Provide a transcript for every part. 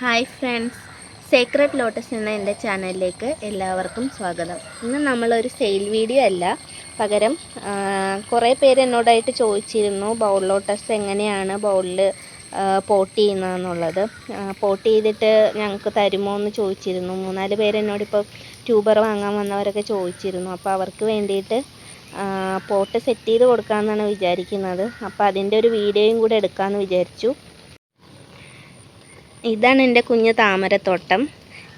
Hi friends, secret lotus എന്ന എൻ്റെ ചാനലിലേക്ക് എല്ലാവർക്കും സ്വാഗതം. ഇന്ന് നമ്മളൊരു സെയിൽ വീഡിയോ അല്ല, പകരം കുറേ പേര് എന്നോടായിട്ട് ചോദിച്ചിരുന്നു ബൗൾ ലോട്ടസ് എങ്ങനെയാണ് ബൗളിൽ പോട്ട് ചെയ്യുന്നതെന്നുള്ളത്. പോട്ട് ചെയ്തിട്ട് ഞങ്ങൾക്ക് തരുമോ എന്ന് ചോദിച്ചിരുന്നു. 3-4 പേര് എന്നോടിപ്പോൾ ട്യൂബർ വാങ്ങാൻ വന്നവരൊക്കെ ചോദിച്ചിരുന്നു. അപ്പോൾ അവർക്ക് വേണ്ടിയിട്ട് പോട്ട് സെറ്റ് ചെയ്ത് കൊടുക്കാമെന്നാണ് വിചാരിക്കുന്നത്. അപ്പോൾ അതിൻ്റെ ഒരു വീഡിയോയും കൂടെ എടുക്കാമെന്ന് വിചാരിച്ചു. ഇതാണ് എൻ്റെ കുഞ്ഞ് താമരത്തോട്ടം.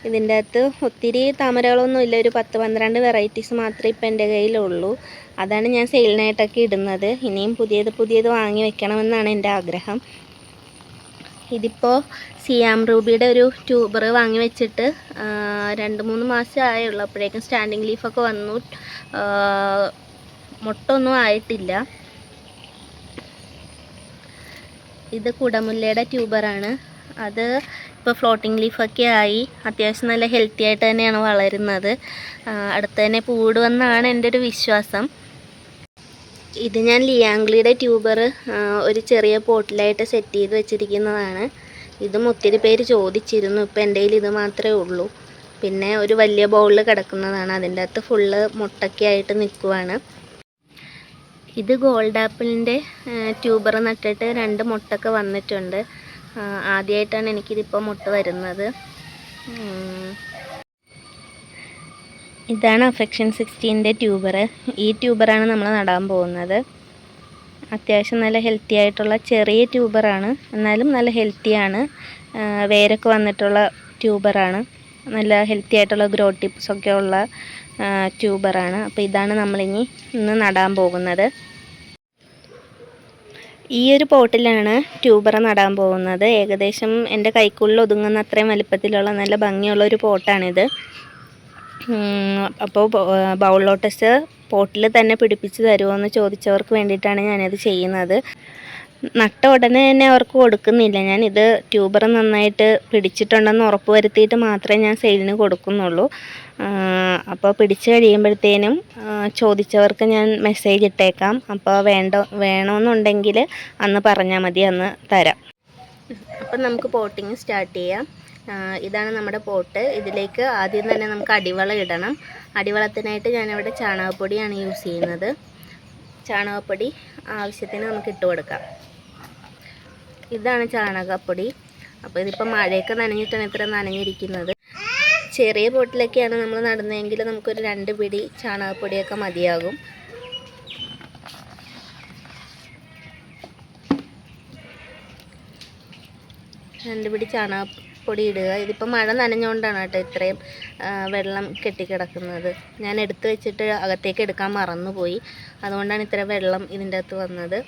ഇതിൻ്റെ അകത്ത് ഒത്തിരി താമരകളൊന്നുമില്ല, ഒരു 10-12 വെറൈറ്റീസ് മാത്രമേ ഇപ്പം എൻ്റെ കയ്യിലുള്ളൂ. അതാണ് ഞാൻ സെയിലിനായിട്ടൊക്കെ ഇടുന്നത്. ഇനിയും പുതിയത് വാങ്ങി വെക്കണമെന്നാണ് എൻ്റെ ആഗ്രഹം. ഇതിപ്പോൾ സിയാം റൂബിയുടെ ഒരു ട്യൂബർ വാങ്ങി വെച്ചിട്ട് 2-3 മാസം ആയുള്ളൂ. അപ്പോഴേക്കും സ്റ്റാൻഡിങ് ലീഫൊക്കെ വന്നു, മൊട്ടൊന്നും ആയിട്ടില്ല. ഇത് കുടമുല്ലയുടെ ട്യൂബറാണ്. അത് ഇപ്പോൾ ഫ്ലോട്ടിംഗ് ലീഫൊക്കെ ആയി അത്യാവശ്യം നല്ല ഹെൽത്തി ആയിട്ട് തന്നെയാണ് വളരുന്നത്. അടുത്ത് തന്നെ പൂടുമെന്നാണ് എൻ്റെ ഒരു വിശ്വാസം. ഇത് ഞാൻ ലിയാംഗ്ലിയുടെ ട്യൂബർ ഒരു ചെറിയ പോട്ടിലായിട്ട് സെറ്റ് ചെയ്ത് വെച്ചിരിക്കുന്നതാണ്. ഇതും ഒത്തിരി പേര് ചോദിച്ചിരുന്നു. ഇപ്പോൾ എൻ്റെ കയ്യിൽ ഇത് മാത്രമേ ഉള്ളൂ. പിന്നെ ഒരു വലിയ ബൗളിൽ കിടക്കുന്നതാണ്, അതിൻ്റെ അകത്ത് ഫുള്ള് മുട്ടൊക്കെ ആയിട്ട് നിൽക്കുവാണ്. ഇത് ഗോൾഡ് ആപ്പിളിൻ്റെ ട്യൂബർ നട്ടിട്ട് 2 മുട്ടൊക്കെ വന്നിട്ടുണ്ട്. ആദ്യമായിട്ടാണ് എനിക്കിതിപ്പോൾ മുട്ട വരുന്നത്. ഇതാണ് അഫെക്ഷൻ 16ൻ്റെ ട്യൂബർ. ഈ ട്യൂബറാണ് നമ്മൾ നടാൻ പോകുന്നത്. അത്യാവശ്യം നല്ല ഹെൽത്തി ആയിട്ടുള്ള ചെറിയ ട്യൂബറാണ്, എന്നാലും നല്ല ഹെൽത്തിയാണ്. വേരൊക്കെ വന്നിട്ടുള്ള ട്യൂബറാണ്. നല്ല ഹെൽത്തി ആയിട്ടുള്ള ഗ്രോ ടിപ്സൊക്കെ ഉള്ള ട്യൂബറാണ്. അപ്പോൾ ഇതാണ് നമ്മളിനി ഇന്ന് നടാൻ പോകുന്നത്. ഈ ഒരു പോട്ടിലാണ് ട്യൂബർ നടാൻ പോകുന്നത്. ഏകദേശം എൻ്റെ കൈക്കുള്ളിൽ ഒതുങ്ങുന്ന അത്രയും വലിപ്പത്തിലുള്ള നല്ല ഭംഗിയുള്ള ഒരു പോട്ടാണിത്. അപ്പോൾ ബൗൾ ലോട്ടസ് പോട്ടിൽ തന്നെ പിടിപ്പിച്ച് തരുമോ എന്ന് ചോദിച്ചവർക്ക് വേണ്ടിയിട്ടാണ് ഞാനത് ചെയ്യുന്നത്. നട്ട ഉടനെ തന്നെ അവർക്ക് കൊടുക്കുന്നില്ല. ഞാനിത് ട്യൂബർ നന്നായിട്ട് പിടിച്ചിട്ടുണ്ടെന്ന് ഉറപ്പ് വരുത്തിയിട്ട് മാത്രമേ ഞാൻ സെയിലിന് കൊടുക്കുന്നുള്ളൂ. അപ്പോൾ പിടിച്ച് കഴിയുമ്പോഴത്തേനും ചോദിച്ചവർക്ക് ഞാൻ മെസ്സേജ് ഇട്ടേക്കാം. അപ്പോൾ വേണമെന്നുണ്ടെങ്കിൽ അന്ന് പറഞ്ഞാൽ മതി, അന്ന് തരാം. അപ്പം നമുക്ക് പോട്ടിങ് സ്റ്റാർട്ട് ചെയ്യാം. ഇതാണ് നമ്മുടെ പോട്ട്. ഇതിലേക്ക് ആദ്യം തന്നെ നമുക്ക് അടിവളം ഇടണം. അടിവളത്തിനായിട്ട് ഞാനിവിടെ ചാണകപ്പൊടിയാണ് യൂസ് ചെയ്യുന്നത്. ചാണകപ്പൊടി ആവശ്യത്തിന് നമുക്ക് ഇട്ട് കൊടുക്കാം. ഇതാണ് ചാണകപ്പൊടി. അപ്പോൾ ഇതിപ്പോൾ മഴയൊക്കെ നനഞ്ഞിട്ടാണ് ഇത്ര നനഞ്ഞിരിക്കുന്നത്. ചെറിയ പോട്ടിലൊക്കെയാണ് നമ്മൾ നടുന്നതെങ്കിൽ നമുക്കൊരു 2 പിടി ചാണകപ്പൊടിയൊക്കെ മതിയാകും. രണ്ട് പിടി ചാണകപ്പൊടി ഇടുക. ഇതിപ്പോൾ മഴ നനഞ്ഞുകൊണ്ടാണ് കേട്ടോ ഇത്രയും വെള്ളം കെട്ടിക്കിടക്കുന്നത്. ഞാൻ എടുത്തു വെച്ചിട്ട് അകത്തേക്ക് എടുക്കാൻ മറന്നുപോയി, അതുകൊണ്ടാണ് ഇത്ര വെള്ളം ഇതിൻ്റെ അകത്ത് വന്നത്.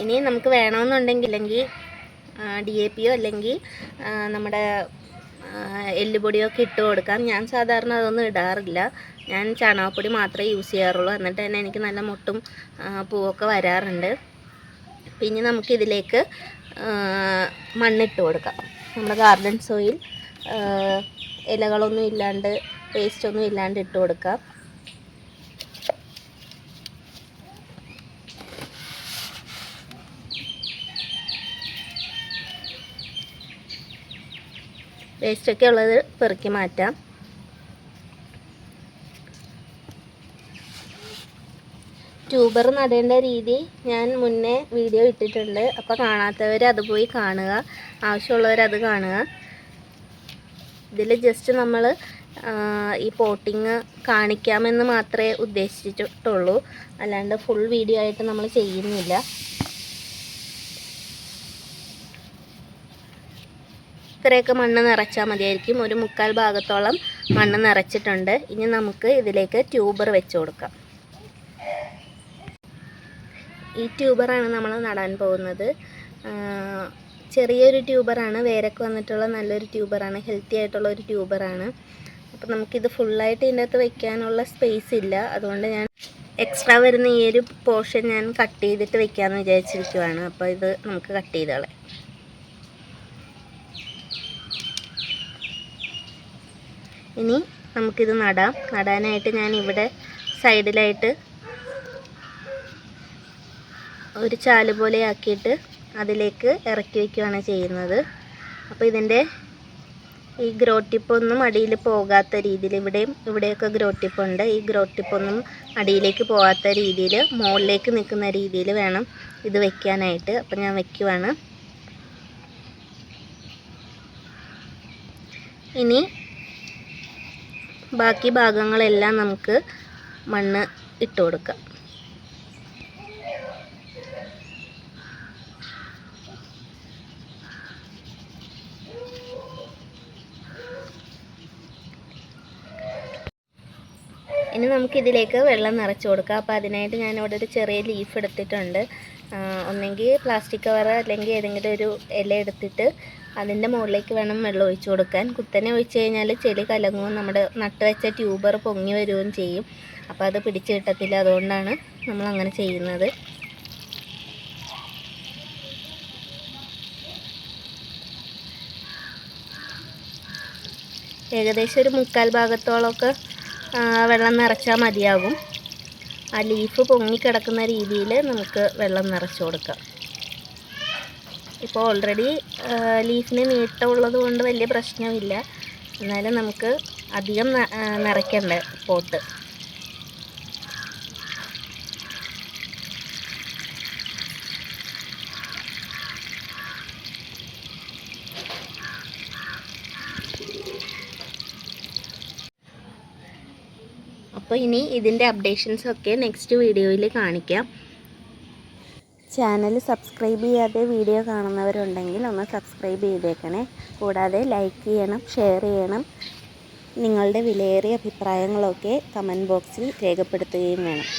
ഇനി നമുക്ക് വേണമെന്നുണ്ടെങ്കിൽ DAPയോ അല്ലെങ്കിൽ നമ്മുടെ എല്ലുപൊടിയൊക്കെ ഇട്ട് കൊടുക്കാം. ഞാൻ സാധാരണ അതൊന്നും ഇടാറില്ല. ഞാൻ ചാണകപ്പൊടി മാത്രമേ യൂസ് ചെയ്യാറുള്ളൂ. എന്നിട്ട് തന്നെ എനിക്ക് നല്ല മുട്ടും പൂവൊക്കെ വരാറുണ്ട്. പിന്നെ നമുക്കിതിലേക്ക് മണ്ണിട്ട് കൊടുക്കാം. നമ്മുടെ ഗാർഡൻ സോയിൽ ഇലകളൊന്നും ഇല്ലാണ്ട്, വേസ്റ്റൊന്നും ഇല്ലാണ്ട് ഇട്ട് കൊടുക്കാം. വേസ്റ്റൊക്കെ ഉള്ളത് പെറുക്കി മാറ്റാം. ട്യൂബർ നടേണ്ട രീതി ഞാൻ മുന്നേ വീഡിയോ ഇട്ടിട്ടുണ്ട്. അപ്പോൾ കാണാത്തവർ അത് പോയി കാണുക, ആവശ്യമുള്ളവർ അത് കാണുക. ഇതിൽ ജസ്റ്റ് നമ്മൾ ഈ പോട്ടിങ് കാണിക്കാമെന്ന് മാത്രമേ ഉദ്ദേശിച്ചിട്ടുള്ളൂ, അല്ലാണ്ട് ഫുൾ വീഡിയോ ആയിട്ട് നമ്മൾ ചെയ്യുന്നില്ല. ഇത്രയൊക്കെ മണ്ണ് നിറച്ചാൽ മതിയായിരിക്കും. ഒരു 3/4 ഭാഗത്തോളം മണ്ണ് നിറച്ചിട്ടുണ്ട്. ഇനി നമുക്ക് ഇതിലേക്ക് ട്യൂബർ വെച്ച് കൊടുക്കാം. ഈ ട്യൂബറാണ് നമ്മൾ നടാൻ പോകുന്നത്. ചെറിയൊരു ട്യൂബറാണ്, വേരൊക്കെ വന്നിട്ടുള്ള നല്ലൊരു ട്യൂബറാണ്, ഹെൽത്തി ആയിട്ടുള്ള ഒരു ട്യൂബറാണ്. അപ്പോൾ നമുക്കിത് ഫുള്ളായിട്ട് ഇതിൻ്റെ അകത്ത് വയ്ക്കാനുള്ള സ്പേസ് ഇല്ല. അതുകൊണ്ട് ഞാൻ എക്സ്ട്രാ വരുന്ന ഈ ഒരു പോർഷൻ ഞാൻ കട്ട് ചെയ്തിട്ട് വെക്കാമെന്ന് വിചാരിച്ചിരിക്കുവാണ്. അപ്പോൾ ഇത് നമുക്ക് കട്ട് ചെയ്തോളാം. ഇനി നമുക്കിത് നടാം. നടാനായിട്ട് ഞാൻ ഇവിടെ സൈഡിലായിട്ട് ഒരു ചാല് പോലെ ആക്കിയിട്ട് അതിലേക്ക് ഇറക്കി വയ്ക്കുകയാണ് ചെയ്യുന്നത്. അപ്പോൾ ഇതിൻ്റെ ഈ ഗ്രോ ടിപ്പൊന്നും അടിയിൽ പോകാത്ത രീതിയിൽ, ഇവിടെയൊക്കെ ഗ്രോ ടിപ്പുണ്ട്, ഈ ഗ്രോ ടിപ്പൊന്നും അടിയിലേക്ക് പോകാത്ത രീതിയിൽ മുകളിലേക്ക് നിൽക്കുന്ന രീതിയിൽ വേണം ഇത് വെക്കാനായിട്ട്. അപ്പം ഞാൻ വെക്കുവാണ്. ഇനി ബാക്കി ഭാഗങ്ങളെല്ലാം നമുക്ക് മണ്ണ് ഇട്ട് കൊടുക്കാം. ഇനി നമുക്കിതിലേക്ക് വെള്ളം നിറച്ച് കൊടുക്കാം. അപ്പോൾ അതിനായിട്ട് ഞാനിവിടെ ഒരു ചെറിയ ലീഫ് എടുത്തിട്ടുണ്ട്. ഒന്നെങ്കിൽ പ്ലാസ്റ്റിക് കവർ അല്ലെങ്കിൽ ഏതെങ്കിലും ഒരു ഇല എടുത്തിട്ട് അതിൻ്റെ മുകളിലേക്ക് വേണം വെള്ളം ഒഴിച്ച് കൊടുക്കാൻ. കുത്തനെ ഒഴിച്ച് കഴിഞ്ഞാൽ ചെളി കലങ്ങും, നമ്മുടെ നട്ട് വെച്ച ട്യൂബർ പൊങ്ങി വരികയും ചെയ്യും. അപ്പോൾ അത് പിടിച്ച് കിട്ടത്തില്ല. അതുകൊണ്ടാണ് നമ്മളങ്ങനെ ചെയ്യുന്നത്. ഏകദേശം ഒരു 1/4 ഭാഗത്തോളമൊക്കെ വെള്ളം നിറച്ചാൽ മതിയാകും. ആ ലീഫ് പൊങ്ങിക്കിടക്കുന്ന രീതിയിൽ നമുക്ക് വെള്ളം നിറച്ച് കൊടുക്കാം. ഇപ്പോൾ ഓൾറെഡി ലീഫിന് നീട്ടമുള്ളത് കൊണ്ട് വലിയ പ്രശ്നമില്ല. എന്നാലും നമുക്ക് അധികം നിറയ്ക്കണ്ട പോട്ട്. അപ്പോൾ ഇനി ഇതിൻ്റെ അപ്ഡേഷൻസൊക്കെ നെക്സ്റ്റ് വീഡിയോയിൽ കാണിക്കാം. ചാനൽ സബ്സ്ക്രൈബ് ചെയ്യാതെ വീഡിയോ കാണുന്നവരുണ്ടെങ്കിൽ ഒന്ന് സബ്സ്ക്രൈബ് ചെയ്തേക്കണേ. കൂടാതെ ലൈക്ക് ചെയ്യണം, ഷെയർ ചെയ്യണം. നിങ്ങളുടെ വിലയേറിയ അഭിപ്രായങ്ങളൊക്കെ കമൻറ്റ് ബോക്സിൽ രേഖപ്പെടുത്തുകയും വേണം.